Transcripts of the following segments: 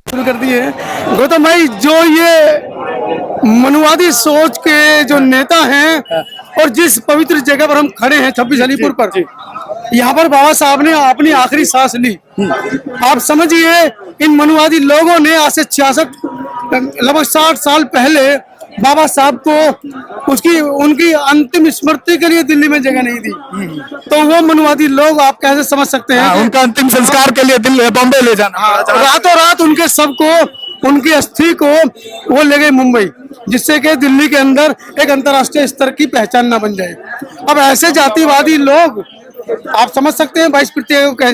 शुरू कर दिए गौतम भाई। जो ये मनुवादी सोच के जो नेता हैं और जिस पवित्र जगह पर हम खड़े हैं 26 अलीपुर पर, यहाँ पर बाबा साहब ने अपनी आखिरी सांस ली। आप समझिए इन मनुवादी लोगों ने आज से 66 लगभग 60 साल पहले बाबा साहब को उनकी अंतिम स्मृति के लिए दिल्ली में जगह नहीं दी। तो वो मनुवादी लोग आप कैसे समझ सकते हैं उनका अंतिम संस्कार के लिए दिल्ली बॉम्बे ले जाना, रातों रात उनके सब को, उनकी अस्थि को वो ले गए मुंबई, जिससे कि दिल्ली के अंदर एक अंतर्राष्ट्रीय स्तर की पहचान न बन जाए। अब ऐसे जातिवादी लोग आप समझ सकते हैं 22 प्रत्येक को कह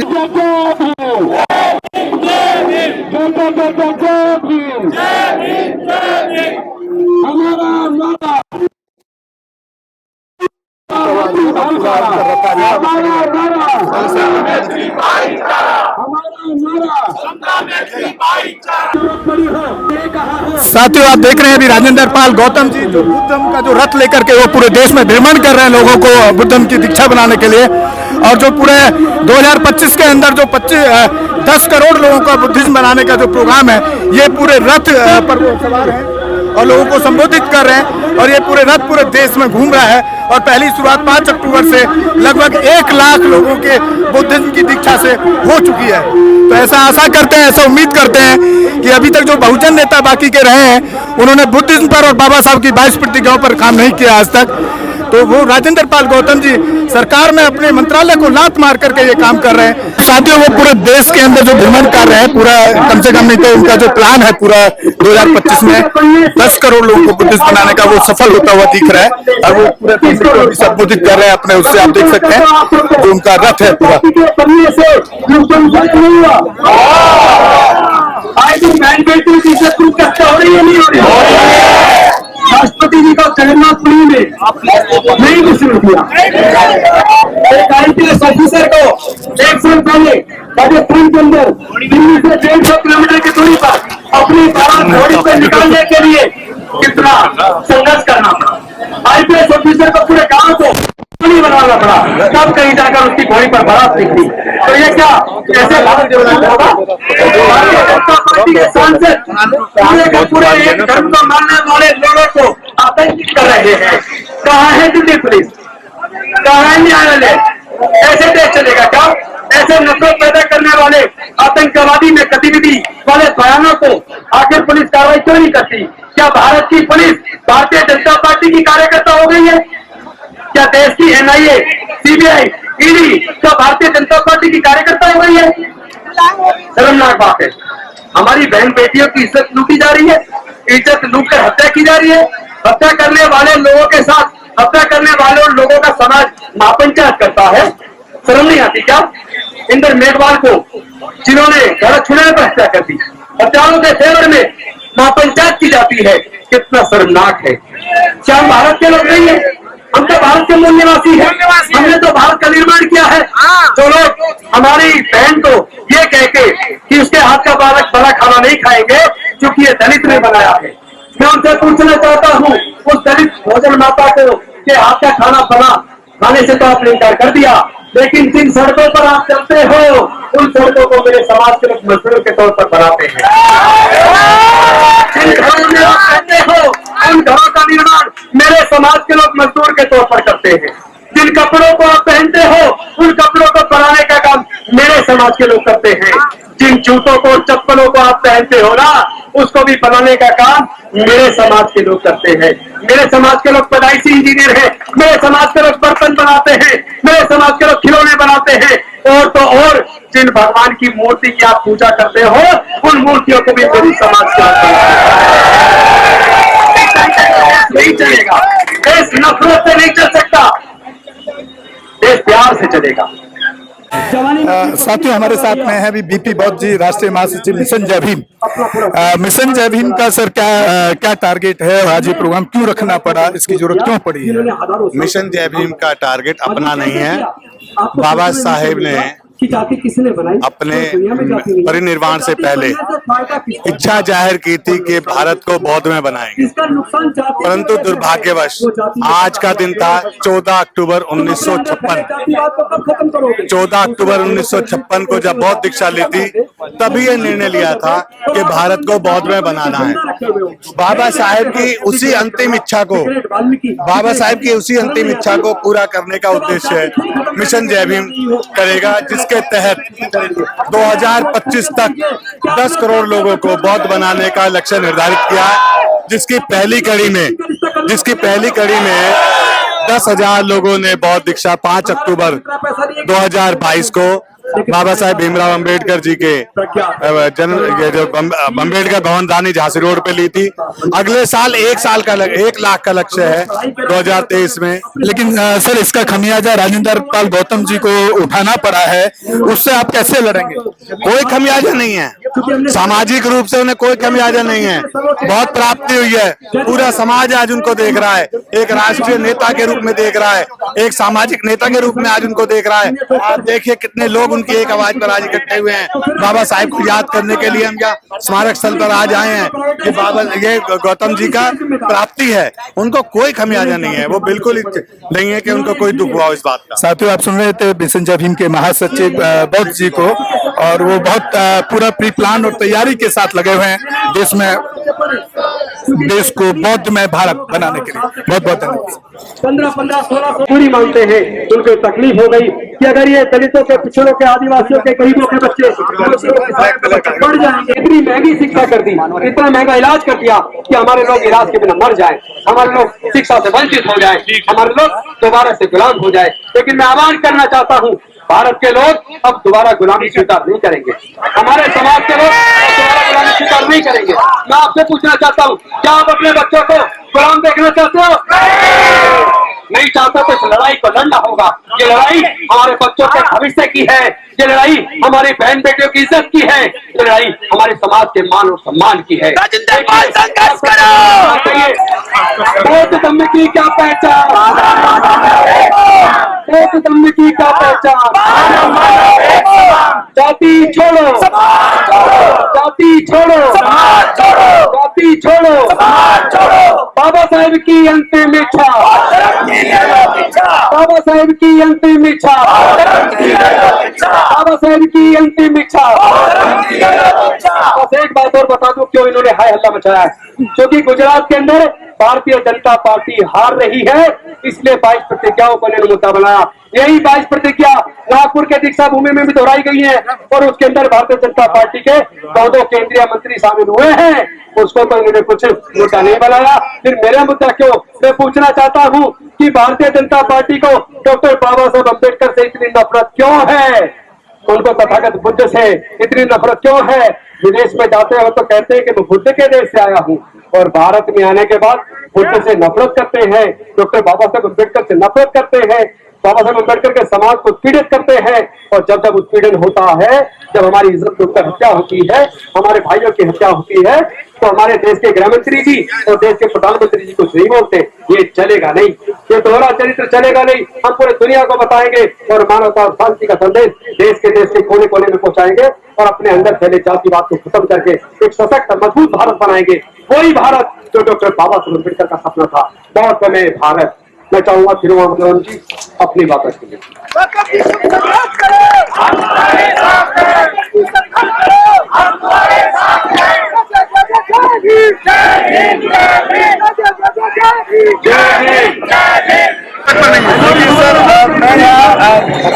साथियों, आप देख रहे हैं अभी राजेंद्र पाल गौतम जी जो बुद्धम का जो रथ लेकर के वो पूरे देश में भ्रमण कर रहे हैं लोगों को बुद्धम की दीक्षा बनाने के लिए। और जो पूरे 2025 के अंदर जो 10 करोड़ लोगों का बुद्धिज्म बनाने का जो प्रोग्राम है, ये पूरे रथ पर वो सवार है और लोगों को संबोधित कर रहे हैं। और ये पूरे रथ पूरे देश में घूम रहा है और पहली शुरुआत 5 अक्टूबर से लगभग 1 लाख लोगों के बुद्धिज्म की दीक्षा से हो चुकी है। तो ऐसा आशा करते हैं, ऐसा उम्मीद करते हैं कि अभी तक जो बहुजन नेता बाकी के रहे हैं उन्होंने बुद्धिज्म पर और बाबा साहब की 22 प्रतिज्ञाओं पर काम नहीं किया आज तक। तो वो राजेंद्र पाल गौतम जी सरकार में अपने मंत्रालय को लात मार करके ये काम कर रहे हैं। साथियों, वो पूरे देश के अंदर जो भ्रमण कर रहे हैं, पूरा कम से कम नहीं तो उनका जो प्लान है पूरा 2025 में 10 करोड़ लोगों को बुद्धिस्ट बनाने का, वो सफल होता हुआ दिख रहा है। और वो पूरे देश को भी संबोधित कर रहे हैं अपने, उससे आप देख सकते हैं जो उनका रथ है पूरा। राष्ट्रपति जी का जगन्नाथपुरी में नहीं कुछ शुरू किया। एक IPS ऑफिसर को 1 साल पहले राजस्थान के अंदर दिल्ली से 150 किलोमीटर की दूरी पर अपनी बारात घोड़ी पे निकालने के लिए कितना संघर्ष करना पड़ा। IPS ऑफिसर को पूरे गांव को नहीं बनाना पड़ा, तब कहीं जाकर उसकी घोड़ी पर बारात निकली। तो ये क्या कैसे भारत होगा? भारतीय जनता पार्टी के सांसद पूरे के पूरे एक धर्म को मानने वाले लोगों को आतंकित कर रहे हैं। कहाँ है दिल्ली पुलिस, कहाँ है न्यायालय? ऐसे देश चलेगा क्या? ऐसे नफरत पैदा करने वाले आतंकवादी में गतिविधि वाले बयानों को आखिर पुलिस कार्रवाई क्यों नहीं करती? क्या भारत की पुलिस भारतीय जनता पार्टी की कार्यकर्ता हो गई है? क्या देश की NIA, CBI, ED क्या भारतीय जनता पार्टी की कार्यकर्ता हो गई है? शर्मनाक बात है। हमारी बहन बेटियों की इज्जत लूटी जा रही है, इज्जत लूट कर हत्या की जा रही है। हत्या करने वाले लोगों के साथ हत्या करने वाले लोगों का समाज महापंचायत करता है। शर्म नहीं आती क्या? इंदर मेघवाल को जिन्होंने घर छुड़ाने पर हत्या कर दी, हत्याओं के फेवर में महापंचायत की जाती है, कितना शर्मनाक है। क्या हम भारत के लोग नहीं है? हम तो भारत के मूल निवासी हैं। हमने तो भारत का निर्माण किया है। जो लोग हमारी बहन को ये कह के कि उसके हाथ का बालक बड़ा खाना नहीं खाएंगे क्योंकि ये दलित ने बनाया है, मैं उनसे पूछना चाहता हूँ उस दलित भोजन माता को के हाथ का खाना बना खाने से तो आपने इनकार कर दिया, लेकिन जिन सड़कों पर आप चलते हो उन सड़कों को मेरे समाज के लोग मजदूर के तौर पर बनाते हैं। जिन घरों में आप रहते हो उन घरों का निर्माण मेरे समाज के लोग मजदूर के तौर पर करते हैं। जिन कपड़ों को आप पहनते हो उन कपड़ों को बनाने का काम मेरे समाज के लोग करते हैं। जिन जूतों को चप्पलों को आप पहनते हो ना, उसको भी बनाने का काम मेरे समाज के लोग करते हैं। मेरे समाज के लोग पैदाइशी इंजीनियर हैं, मेरे समाज के लोग बर्तन बनाते हैं, मेरे समाज के लोग खिलौने बनाते हैं। और तो और जिन भगवान की मूर्ति की आप पूजा करते हो उन मूर्तियों को भी मेरी समाज के लोग नहीं चलेगा। देश नफरत से नहीं चल सकता, देश प्यार से चलेगा। साथियों, हमारे साथ में है अभी BP बौद्ध जी, राष्ट्रीय महासचिव मिशन जय भीम। मिशन जय भीम का सर क्या टारगेट है? आज ये प्रोग्राम क्यों रखना पड़ा, इसकी जरूरत क्यों पड़ी है? मिशन जय भीम का टारगेट अपना नहीं है। बाबा साहेब ने कि जाति किसने बनाई, अपने दुनिया में जाति नहीं है। परिनिर्वाण से जाति पहले बनने से फायदा किसको? इच्छा जाहिर की थी कि भारत को बौद्ध में बनाएंगे, इसका नुकसान जाति परंतु दुर्भाग्यवश आज का दिन था 14 अक्टूबर 1956। जातिवाद को कब खत्म करोगे? 14 अक्टूबर 1956 को जब बौद्ध दीक्षा ली थी, तभी ये निर्णय लिया था कि भारत को बौद्ध में बनाना है। बाबा साहेब की उसी अंतिम इच्छा को पूरा करने का उद्देश्य मिशन जय भीम करेगा, जिसके तहत 2025 तक 10 करोड़ लोगों को बौद्ध बनाने का लक्ष्य निर्धारित किया है, जिसकी पहली कड़ी में 10,000 लोगों ने बौद्ध दीक्षा 5 अक्टूबर 2022 को बाबा साहेब भीमराव अंबेडकर जी के अंबेडकर भवन रानी झांसी रोड पे ली थी। अगले साल 1 लाख का लक्ष्य है 2023 में। लेकिन सर, इसका खमियाजा राजेंद्र पाल गौतम जी को उठाना पड़ा है, उससे आप कैसे लड़ेंगे? कोई खमियाजा नहीं है, सामाजिक रूप से उन्हें कोई खमियाजा नहीं है। बहुत प्राप्ति हुई है, पूरा समाज आज उनको देख रहा है, एक राष्ट्रीय नेता के रूप में देख रहा है, एक सामाजिक नेता के रूप में आज उनको देख रहा है। आप देखिए कितने लोग उनकी एक आवाज पर आज इकट्ठे हुए हैं। बाबा साहेब को याद करने के लिए हम यहाँ स्मारक स्थल पर आज आए हैं कि बाबा ये गौतम जी का प्राप्ति है, उनको कोई खमियाजा नहीं है, वो बिल्कुल नहीं है कि उनको कोई दुख हुआ इस बात का। साथियों, आप सुन रहे थे मिशन जय भीम के महासचिव बौद्ध जी को, और वो बहुत पूरा प्री प्लान और तैयारी के साथ लगे हुए हैं देश को बौद्ध में भारत बनाने के लिए। बहुत बहुत धन्यवाद। 15-16 पूरी मांगते हैं, उनको तकलीफ हो गई कि अगर ये दलितों के, पिछड़ों के, आदिवासियों के, गरीबों के बच्चे बढ़ जाएंगे। इतनी महंगी शिक्षा कर दी, इतना महंगा इलाज कर दिया कि हमारे लोग इलाज के बिना मर जाए, हमारे लोग शिक्षा से वंचित हो जाए, हमारे लोग दोबारा से गुलाम हो जाए। लेकिन मैं आह्वान करना चाहता हूँ, भारत के लोग अब दोबारा गुलामी स्वीकार नहीं करेंगे, हमारे समाज के लोग दोबारा गुलामी स्वीकार नहीं करेंगे। मैं आपसे पूछना चाहता हूँ, क्या आप अपने बच्चों को गुलाम देखना चाहते हो? नहीं चाहता तो इस लड़ाई को लड़ना होगा। ये लड़ाई हमारे बच्चों के भविष्य की है, ये लड़ाई हमारी बहन बेटियों की इज्जत की है, ये लड़ाई हमारे समाज के मान और सम्मान की है। बौद्ध धम्म की क्या पहचान, बौद्ध धम्म की क्या पहचान? जाति छोड़ो, जाति छोड़ो, जाति छोड़ो, बाबा साहेब की अंतिम इच्छा, बाबा साहेब की अंतिम इच्छा, बाबा साहेब की अंतिम इच्छा। बस एक बात और बता दूं क्यों इन्होंने हाय हल्ला मचाया है, क्योंकि गुजरात के अंदर भारतीय जनता पार्टी हार रही है, इसलिए 22 प्रतिज्ञाओं को इन्होंने मुद्दा बनाया। यही 22 प्रतिज्ञा नागपुर के दीक्षा भूमि में भी दोहराई गई है, और उसके अंदर भारतीय जनता पार्टी के 14 केंद्रीय मंत्री शामिल हुए हैं, उसको तो इन्होंने कुछ मुद्दा नहीं बनाया। फिर मेरा मुद्दा क्यों? मैं पूछना चाहता हूँ कि भारतीय जनता पार्टी को डॉक्टर बाबा साहेब अम्बेडकर से इतनी नफरत क्यों है, उनको तथागत बुद्ध से इतनी नफरत क्यों है? विदेश में जाते हो तो कहते हैं कि मैं बुद्ध के देश से आया हूँ, और भारत में आने के बाद बुद्ध से नफरत करते हैं, डॉक्टर बाबा साहेब अम्बेडकर से नफरत करते हैं, बाबा साहेब अम्बेडकर के समाज को उत्पीड़ित करते हैं। और जब जब उत्पीड़न होता है, जब हमारी इज्जत के ऊपर हत्या होती है, हमारे भाइयों की हत्या होती है, तो हमारे देश के गृह मंत्री जी और देश के प्रधानमंत्री जी कुछ नहीं बोलते। ये चलेगा नहीं, ये दोहरा चरित्र चलेगा नहीं। हम पूरे दुनिया को बताएंगे और मानवता और शांति का संदेश देश के कोने कोने में पहुंचाएंगे, और अपने अंदर फैले जातिवाद को खत्म करके एक सशक्त मजबूत भारत बनाएंगे। वही भारत जो डॉक्टर बाबा साहेब अम्बेडकर का सपना था, बहुत समय भारत। मैं चाहूंगा तिरुवनंतपुरम जी अपनी बात रखेंगे।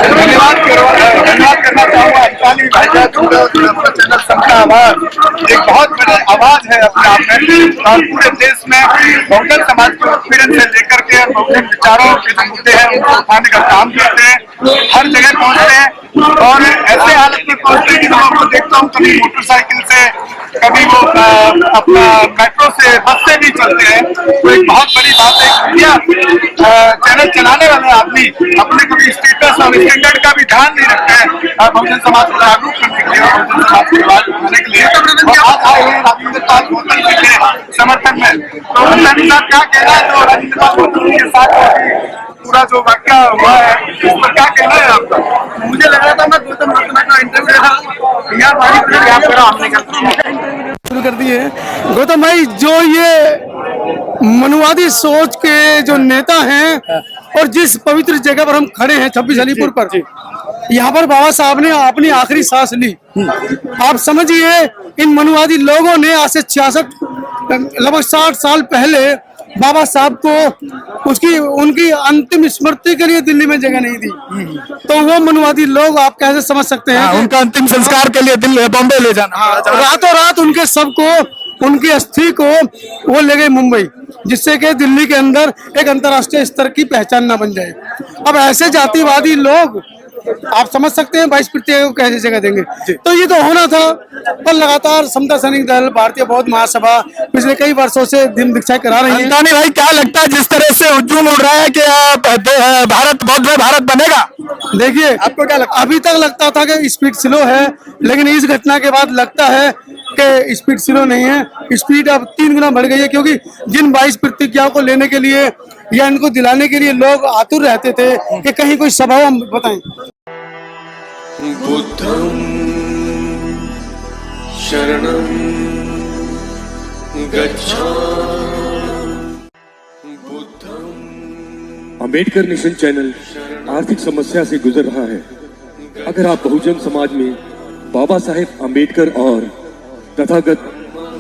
धन्यवाद करना चाहूंगा अंताली भाईजान चैनल सबका आवाज एक बहुत बड़ी आवाज है अपने आप में, और पूरे देश में बहुजन समाज के उत्पीड़न से लेकर के बहुजन विचारों के जो मुद्दे हैं उनको उठाने का काम करते हैं, हर जगह पहुंचते हैं। और ऐसे हालत में पहुंचते हैं कि लोगों को देखता हूँ, कभी मोटरसाइकिल से, कभी वो अपना मेट्रो से, बस से भी चलते हैं। तो एक बहुत बड़ी बात है, मीडिया चैनल चलाने वाले आदमी अपने कभी स्टेटस और स्टैंडर्ड का भी ध्यान नहीं रखते हैं बहुजन समाज को जागरूक करने के लिए, बहुजन समाज की आवाज उठाने के लिए। आज आए हैं राजेंद्र पाल गौतम जी के समर्थन में। तो उन्होंने साहब क्या कहना है जो राजेंद्र पाल गौतम जी के साथ पूरा जो वाक्य हुआ है, इस पर क्या कहना है आपका? मुझे लग रहा था शुरू कर दिए हैं। गौतम भाई, जो ये मनुवादी सोच के जो नेता हैं और जिस पवित्र जगह पर हम खड़े हैं 26 अलीपुर पर, यहाँ पर बाबा साहब ने अपनी आखिरी सांस ली। आप समझिए, इन मनुवादी लोगों ने आज से 66 लगभग 60 साल पहले बाबा साहब को उनकी अंतिम स्मृति के लिए दिल्ली में जगह नहीं दी। तो वो मनुवादी लोग आप कैसे समझ सकते हैं कि उनका अंतिम संस्कार के लिए दिल्ली बॉम्बे ले जाना, रातों रात उनके शव को, उनकी अस्थि को वो ले गए मुंबई, जिससे कि दिल्ली के अंदर एक अंतर्राष्ट्रीय स्तर की पहचान न बन जाए। अब ऐसे जातिवादी लोग, आप समझ सकते हैं 22 प्रत्येक को कैसे जगह देंगे। तो ये तो होना था, पर लगातार समता सैनिक दल, भारतीय बौद्ध महासभा पिछले कई वर्षों से दिन दीक्षा करा रही है। अंतानी भाई, क्या लगता है जिस तरह से हुजूम उड़ रहा है कि भारत बौद्ध में भारत बनेगा? देखिए, आपको क्या लगता है? अभी तक लगता था कि स्पीड स्लो है, लेकिन इस घटना के बाद लगता है कि स्पीड स्लो नहीं है, स्पीड अब 3 गुना बढ़ गई है। क्योंकि जिन 22 प्रतिज्ञाओं को लेने के लिए या इनको दिलाने के लिए लोग आतुर रहते थे कि कहीं कोई सभा हम बताएं। बुद्धं शरणं गच्छामि। अंबेडकर नेशन चैनल आर्थिक समस्या से गुजर रहा है। अगर आप बहुजन समाज में बाबा साहेब अंबेडकर और तथागत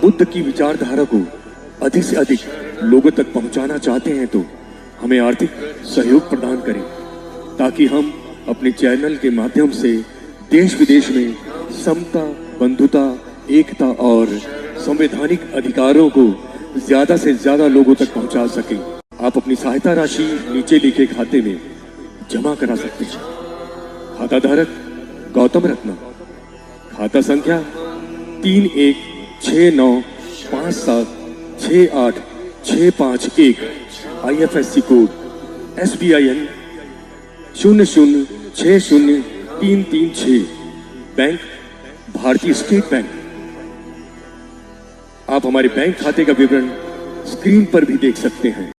बुद्ध की विचारधारा को अधिक से अधिक लोगों तक पहुंचाना चाहते हैं तो हमें आर्थिक सहयोग प्रदान करें, ताकि हम अपने चैनल के माध्यम से देश विदेश में समता, बंधुता, एकता और संवैधानिक अधिकारों को ज्यादा से ज्यादा लोगों तक पहुंचा सकें। आप अपनी सहायता राशि नीचे लिखे खाते में जमा करा सकते हैं। खाता धारक गौतम रत्ना, खाता संख्या 3169576865 IFSC कोड SBIN 0060336, बैंक भारतीय स्टेट बैंक। आप हमारे बैंक खाते का विवरण स्क्रीन पर भी देख सकते हैं।